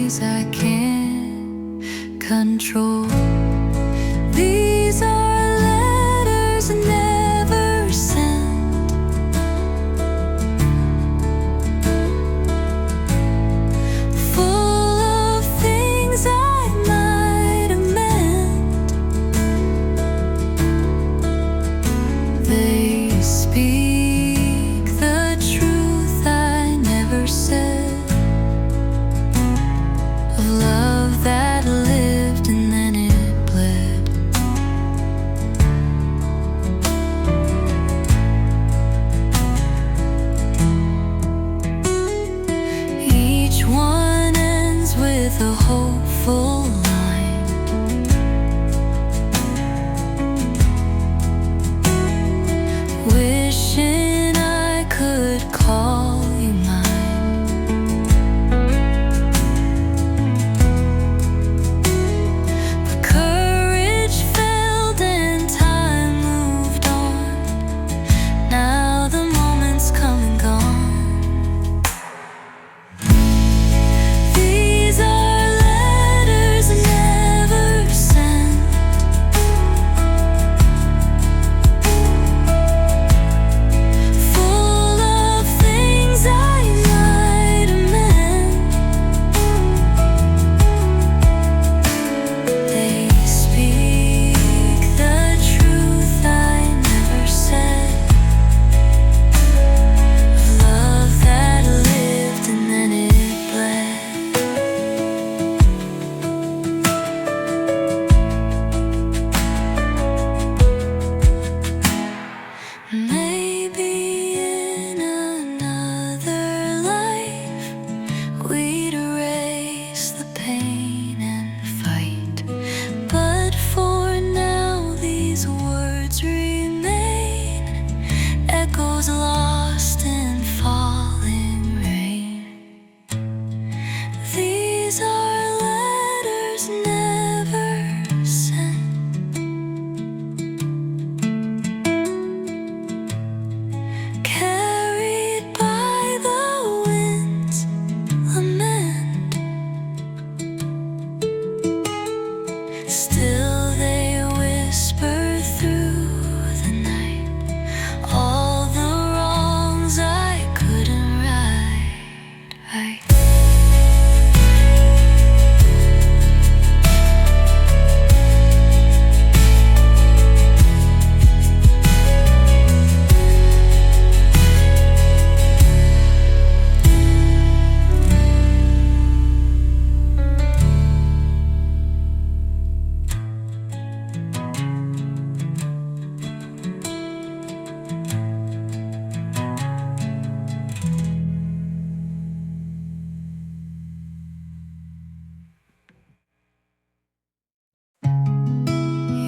memories I can't control. These are letters never sent, full of things I might have meant. They speak the truth I never said, of love that lived and then it bled. Each one ends with a hopeful line, wishing I could call you mine. But courage failed and time moved on. Now the moment's come and gone. These are letters never sent, full of things I might have meant. They speak the truth I never said, of love that lived and then it bled. Maybe in another life we'd erase the pain and fight, but for now these words remain, echoes lost in falling rain. These are letters never sent, carried by the wind's lament. Still they whisper through the night all the wrongs I couldn't right.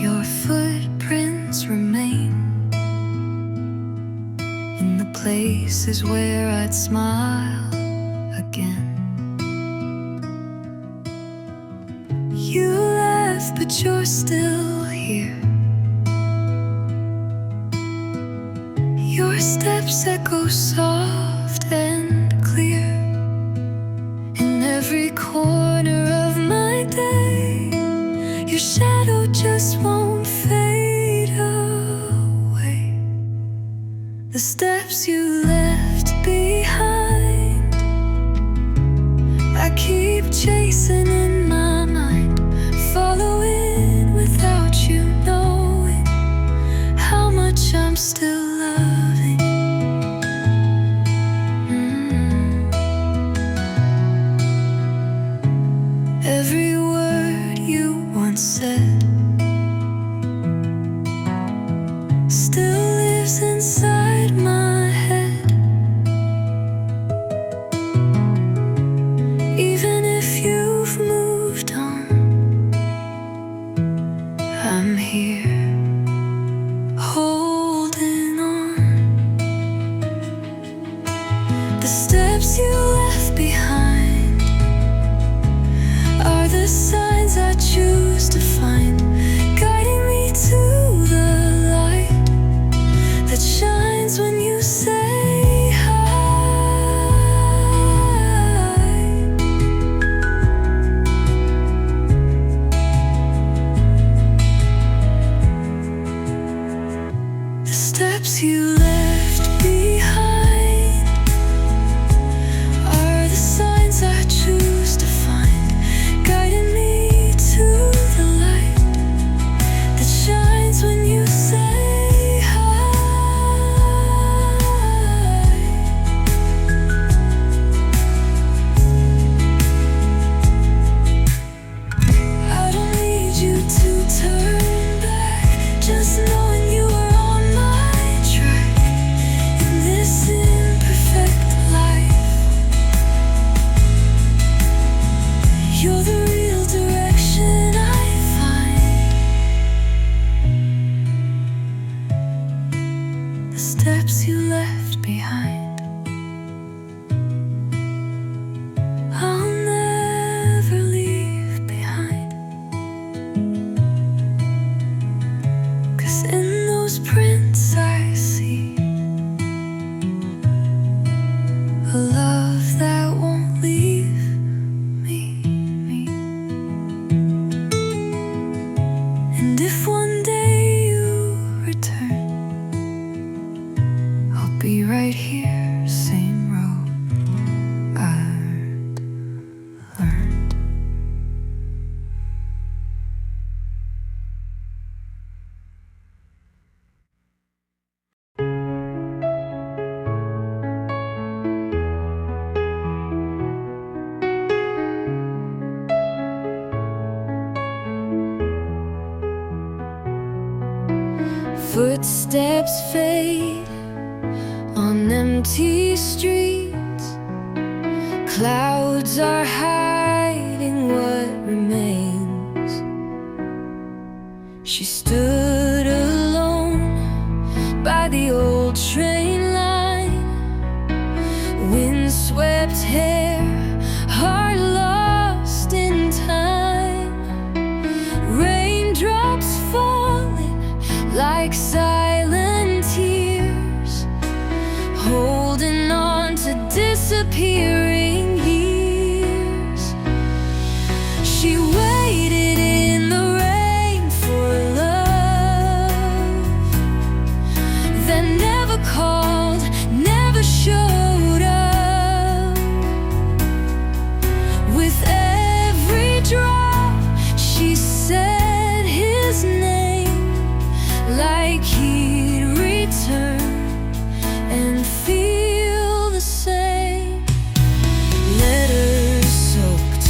Your footprints remain in the places where I'd smile again. You left, but you're still here. Your steps echo soft and clear in every corner of my day. Your shadow just won't fade away. The steps you left behind, I keep chasing in my mind, following without you knowing how much I'm still loving. Every word you once said still lives inside my head. Even if you've moved on, I'm here holding on. steps you left behind are the signs I choose to find, guiding me to the light that shines when you say hi. I don't need you to turn back, just knowing you are on my track in this imperfect life. You're the real direction I find. The steps you left behind, I'll never leave behind. 'Cause in those prints I see a love that won't leave me. And if one day you return, I'll be right here, same road I've learned. Footsteps fade on empty streets. Clouds are hiding what remains. She stood alone by the old train line. Windswept hair, heart lost in time. Raindrops falling like silent tears, holding on to disappearing years. She waited in the rain for love that never called, never showed up. With every drop she said his name, like he'd return and feel the same. Letters soaked,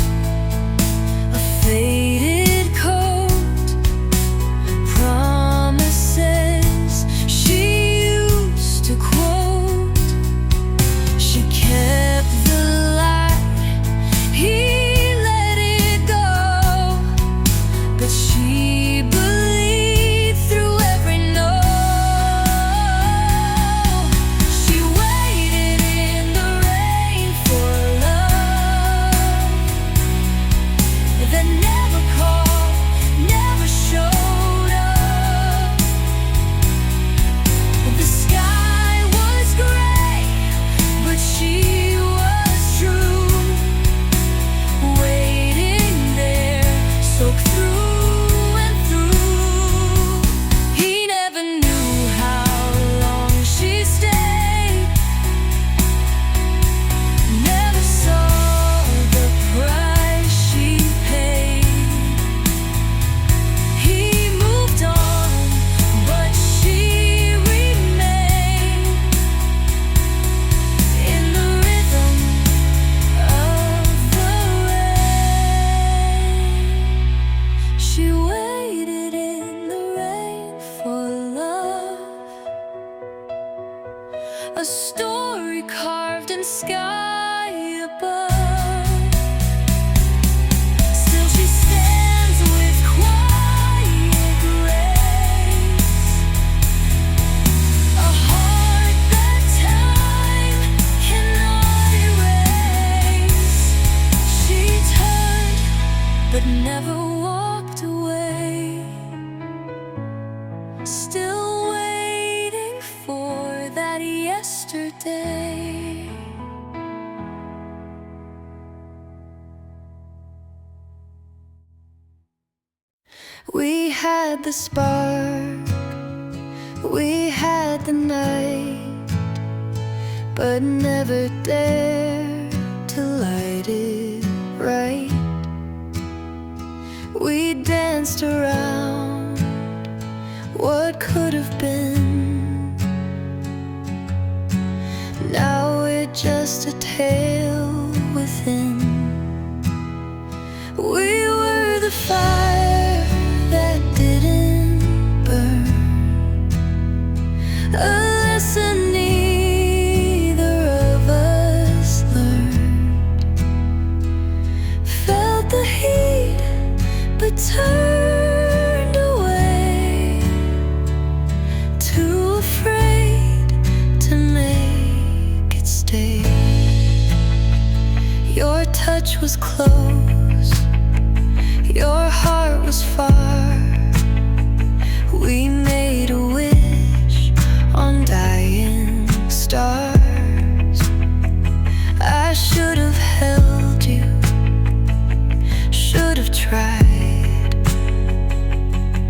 a faded coat, promises she used to quote. She kept the light, he let it go, but she believed through every no. She waited in the rain for love that never called, never showed up. The sky was gray, but she was true, waiting there, soaked through and through. He never knew how long she stayed, never saw the price she paid. He moved on, but she remained in the rhythm of the rain. She waited in the rain for love, a story carved in sky above. Still she stands with quiet grace, a heart that time cannot erase. She turned but never walked away, still waiting for that yesterday. We had the spark, we had the night, but never dared to light it right. We danced around what could have been. Now we're just a tale within. We were the fire that didn't burn, a lesson neither of us learned. Felt the heat but turned away, too afraid to make it stay. Your touch was close, your heart was far. We made a wish on dying stars. I should have held you, should have tried,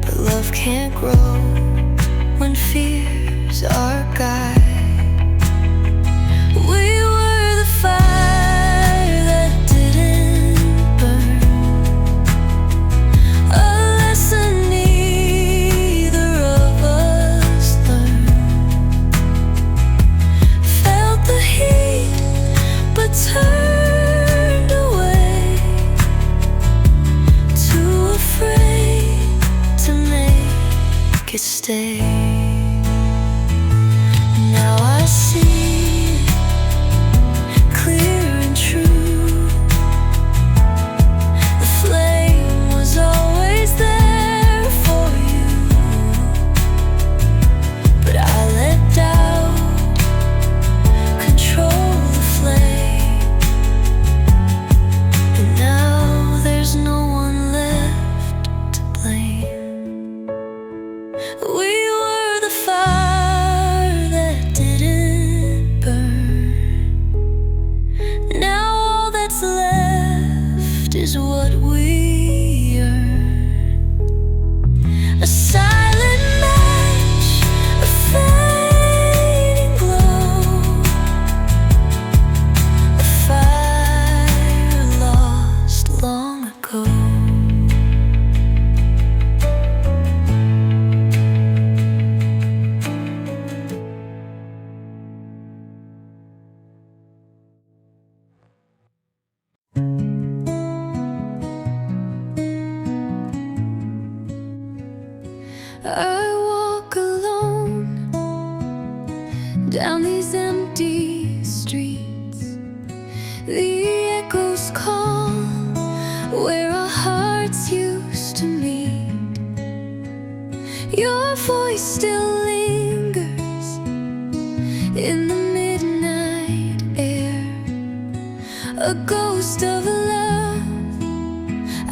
but love can't grow when fear's our guide. We were the fire that didn't burn, a lesson neither of us learned. Felt the heat but turned away, too afraid to make it stay. Now I see clear and true, the flame was always there for you, but I let doubt control the flame, and now there's no one left to blame. We were the fire that didn't burn. Now all that's left is what we earn. A silent match, a fading glow, a fire lost long ago. I walk alone down these empty streets. The echoes call where our hearts used to meet. Your voice still lingers in the midnight air, a ghost of a love.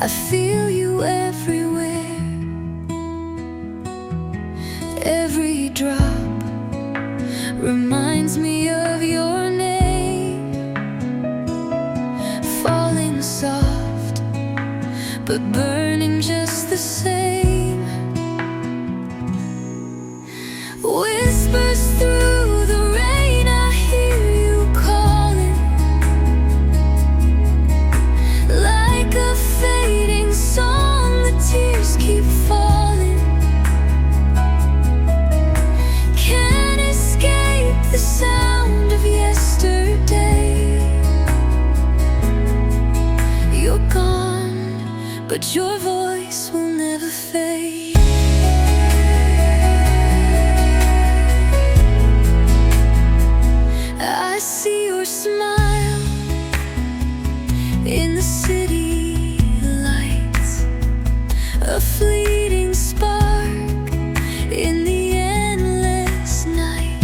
I feel you everywhere. Every drop reminds me of your name, falling soft but burning just the same. Whispers through the rain, I hear you calling, like a fading song, the tears keep falling. Can't escape the sound of yesterday. You're gone, but your voice will never fade. I see your smile in the city lights, a fleeting spark in the endless night.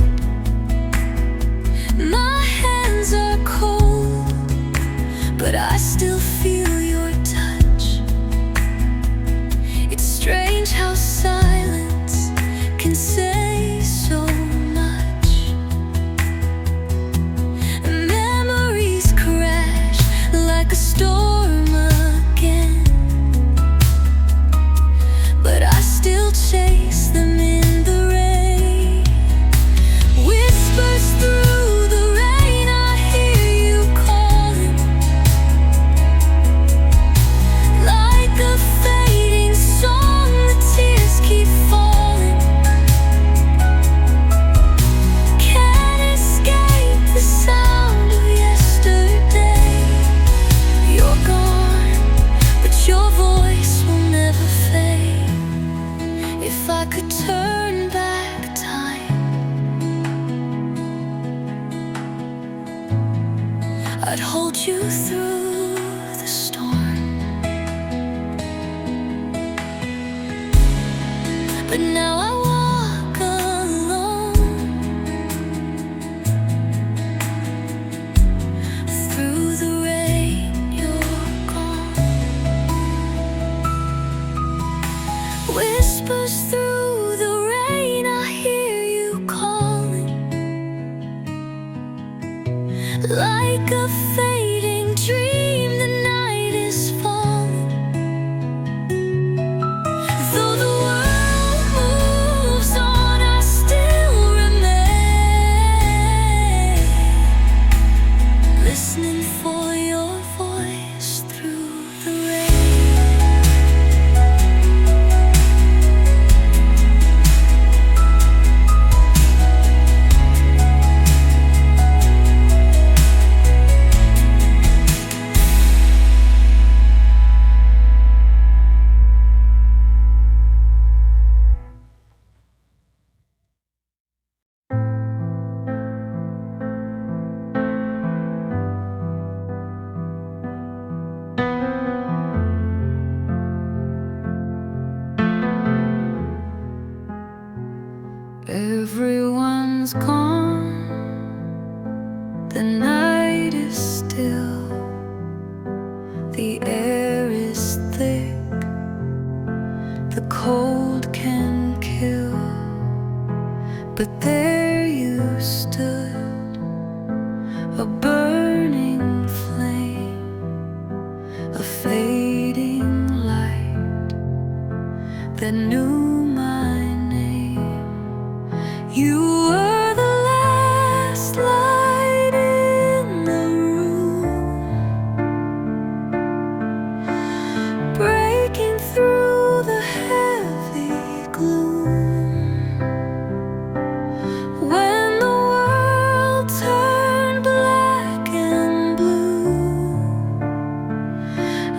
My hands are cold, but I still feel your touch. I'd hold you through the storm. But now I walk alone through the rain, you're gone. Whispers through the rain, I hear you calling, like a fading dream, the night is falling. Though the world moves on, I still remain, listening for your voice through the rain. Everyone's gone, the night is still, the air is thick, the cold can kill. But there you stood, a burning flame, a fading light that knew my name. You were the last light in the room, breaking through the heavy gloom. When the world turned black and blue,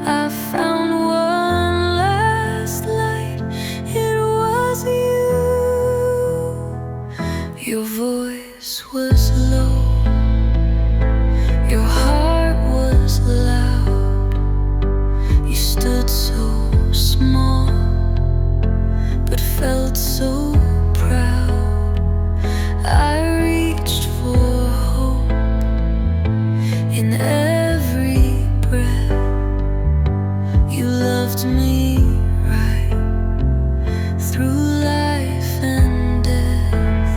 I found one last light, it was you. Your voice was low, your heart was loud. You stood so small, but felt so proud. I reached for hope in every breath. You loved me right through life and death.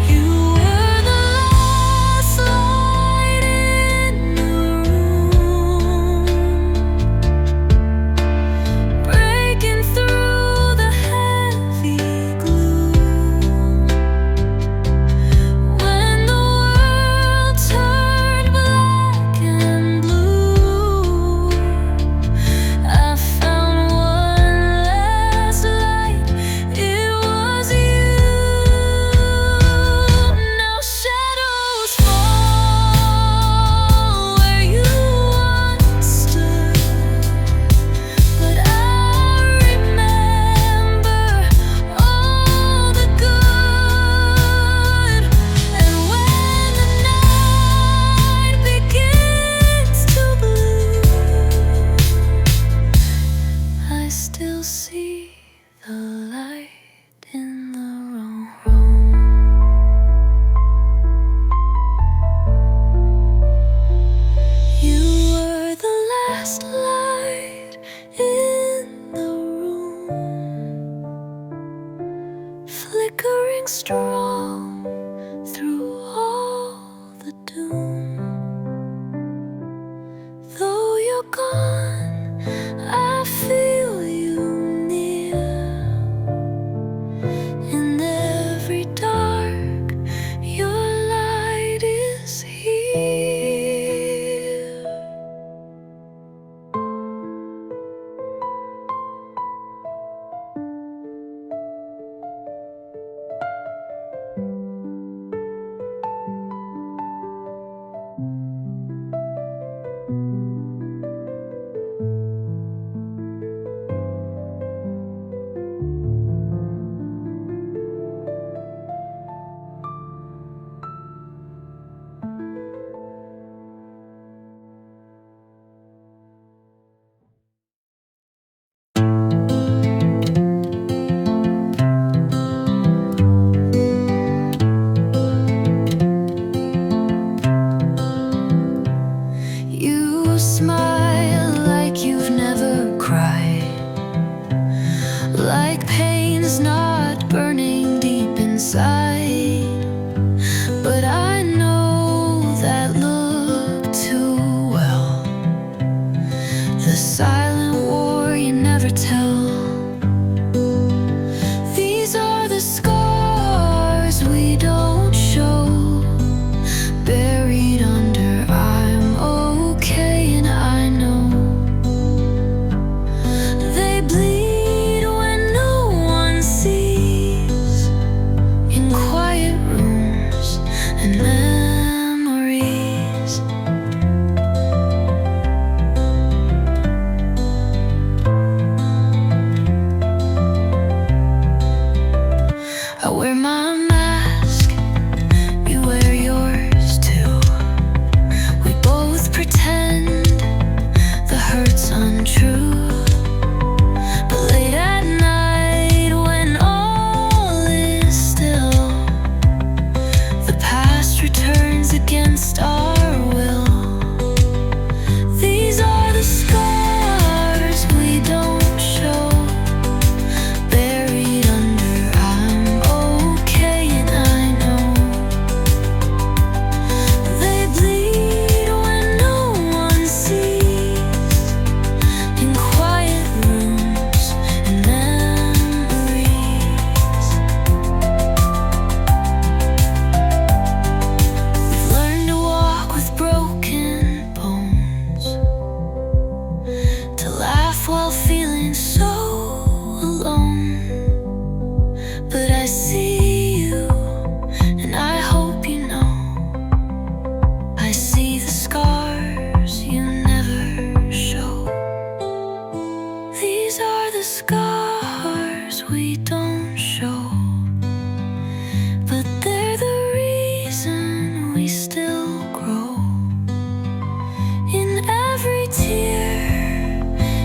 You were the light past returns against our will. These are the scars we don't show, buried under I'm okay, and I know they bleed when no one sees, in quiet rooms and memories. We've learned to walk with broken bones, to laugh while feeling so alone. But I see you, and I hope you know, I see the scars you never show. These are the scars we don't show, but they're the reason we still grow. In every tear,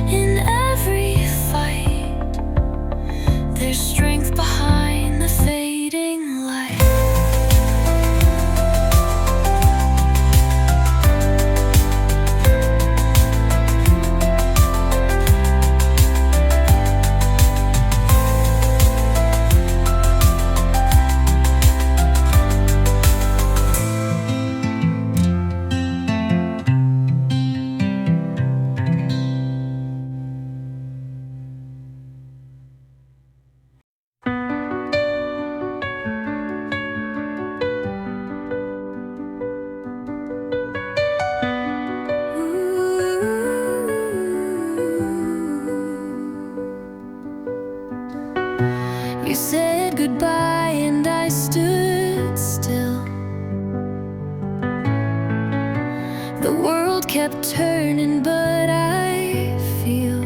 in every fight, there's strength behind the fading light. You said goodbye and I stood still. The world kept turning, but I feel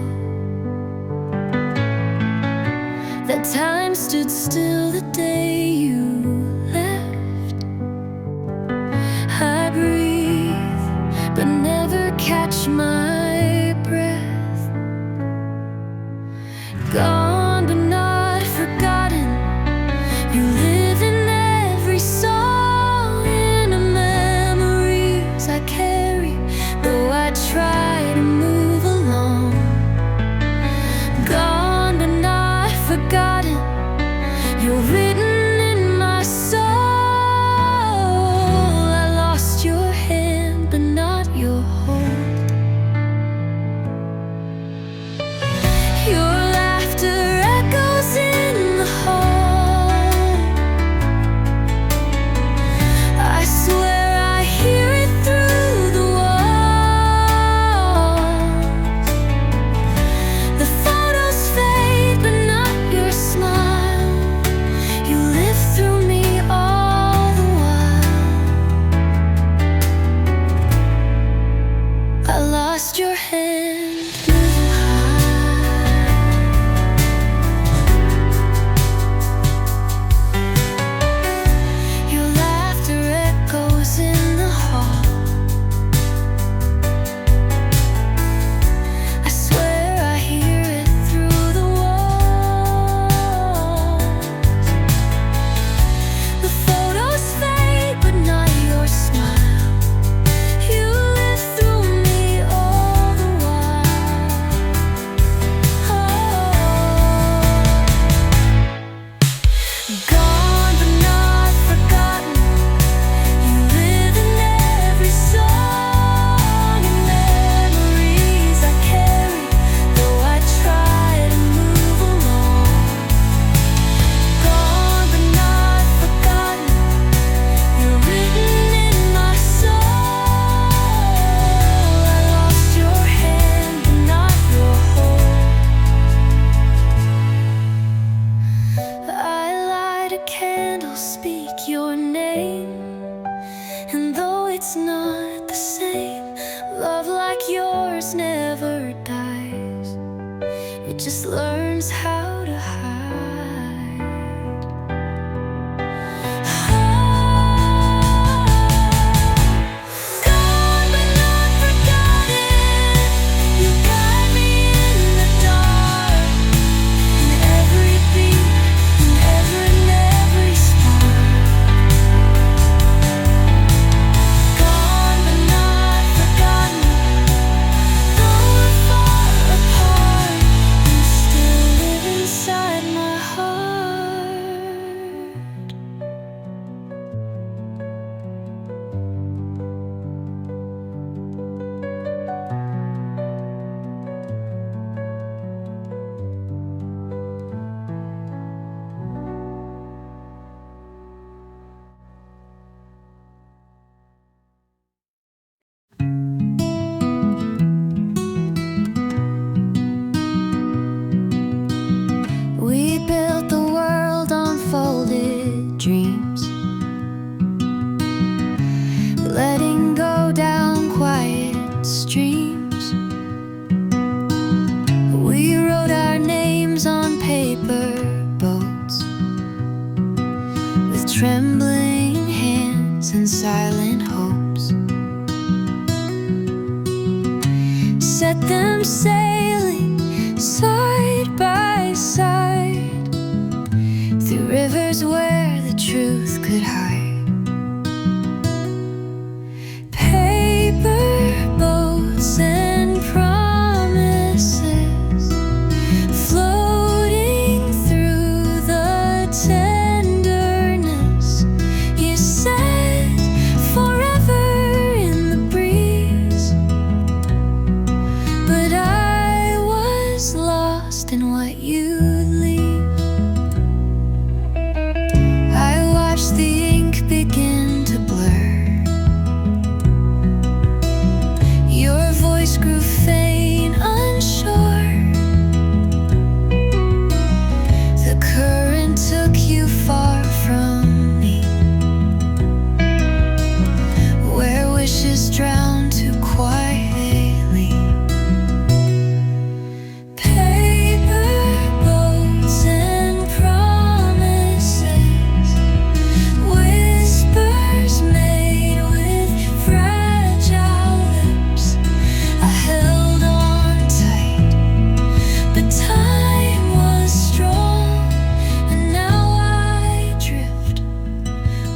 that time stood still the day you left. I breathe, but never catch my breath. Gone, but not forgotten. You live in every song, in the memories I carry, though I try to move along. Gone, but not forgotten. You're written in my soul. I lost your hand, but not your hold. Your laughter echoes in the hall. I swear I hear it through the walls. The photos fade, but not your smile. You live through me all the while. I lost your hand moving high. Your laughter echoes in the hall. I swear I hear it through the walls. The photos fade, but not your smile. You live through me all the while. Gone, but not forgotten. You live in every song and memories I carry, though I try to move along. Gone, but not forgotten. You're written in my soul. I lost your hand, but not your hold. I light a candle, speak your name, and though it's not the same, love like yours never dies. It just learns how to hide. Gone, but not forgotten. You guide me in the dark, in every beat, in every spark. dreams and silent hopes. Set them sailing side by side through rivers where the truth could hide. Paper boats and promises floating through the tenderness. You said forever in the breeze, but I was lost in what you leave. I watched the ink begin to blur. Your voice grew faint, unsure. The current took you far from me, where wishes drown too quietly. Paper boats and promises, whispers made with fragile lips. I held on tight, but time was strong, and now I drift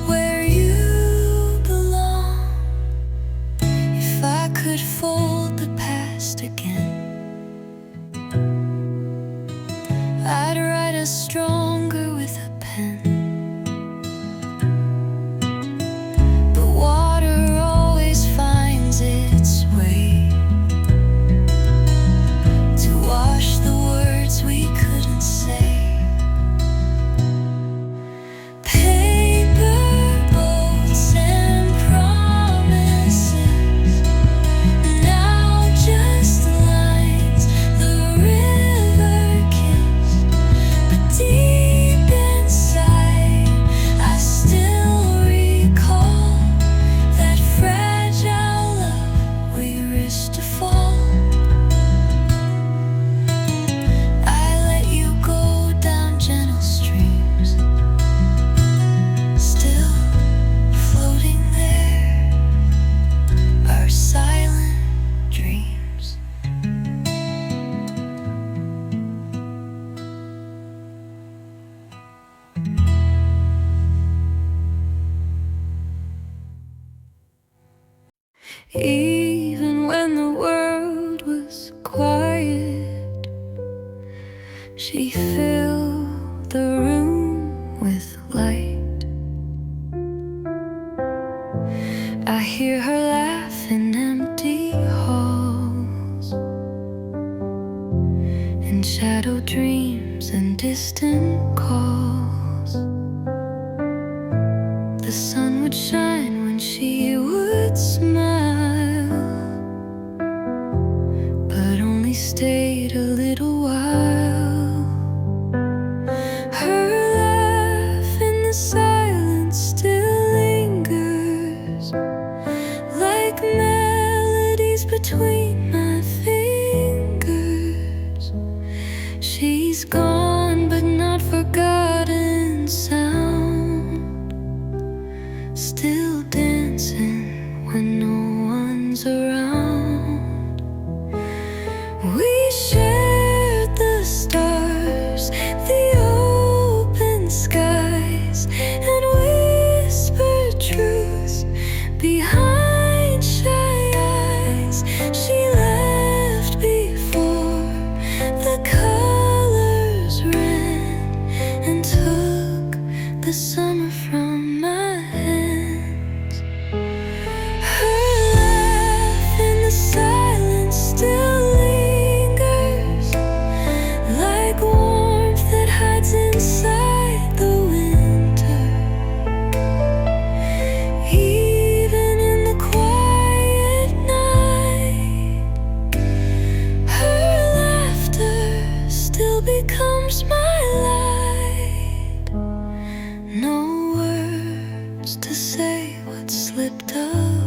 where you belong. If I could fold the past again, I'd write us stronger with a pen. But water always finds its way to wash the words we couldn't say. Paper boats and promises, now just lines the river kissed. But deep inside, I still recall that fragile love we risked to fall. I let you go down gentle streams, still floating there, our silent dreams. Even when the world was quiet, she filled the room with light. I hear her laugh in empty halls, in shadow dreams and distant calls. The sun would shine when she would smile, but only stayed a little while. Her laugh in the silence still lingers, like melodies between my fingers. She's gone, but not forgotten sound, still dancing when no one's around. We shared the stars, the open skies, and whispered truths behind shy eyes. She left before the colors ran and took the summer from my hands. Her laugh in the silence still lingers, like warmth that hides inside the winter. Even in the quiet night, her laughter still becomes my light. No words to say what slipped up.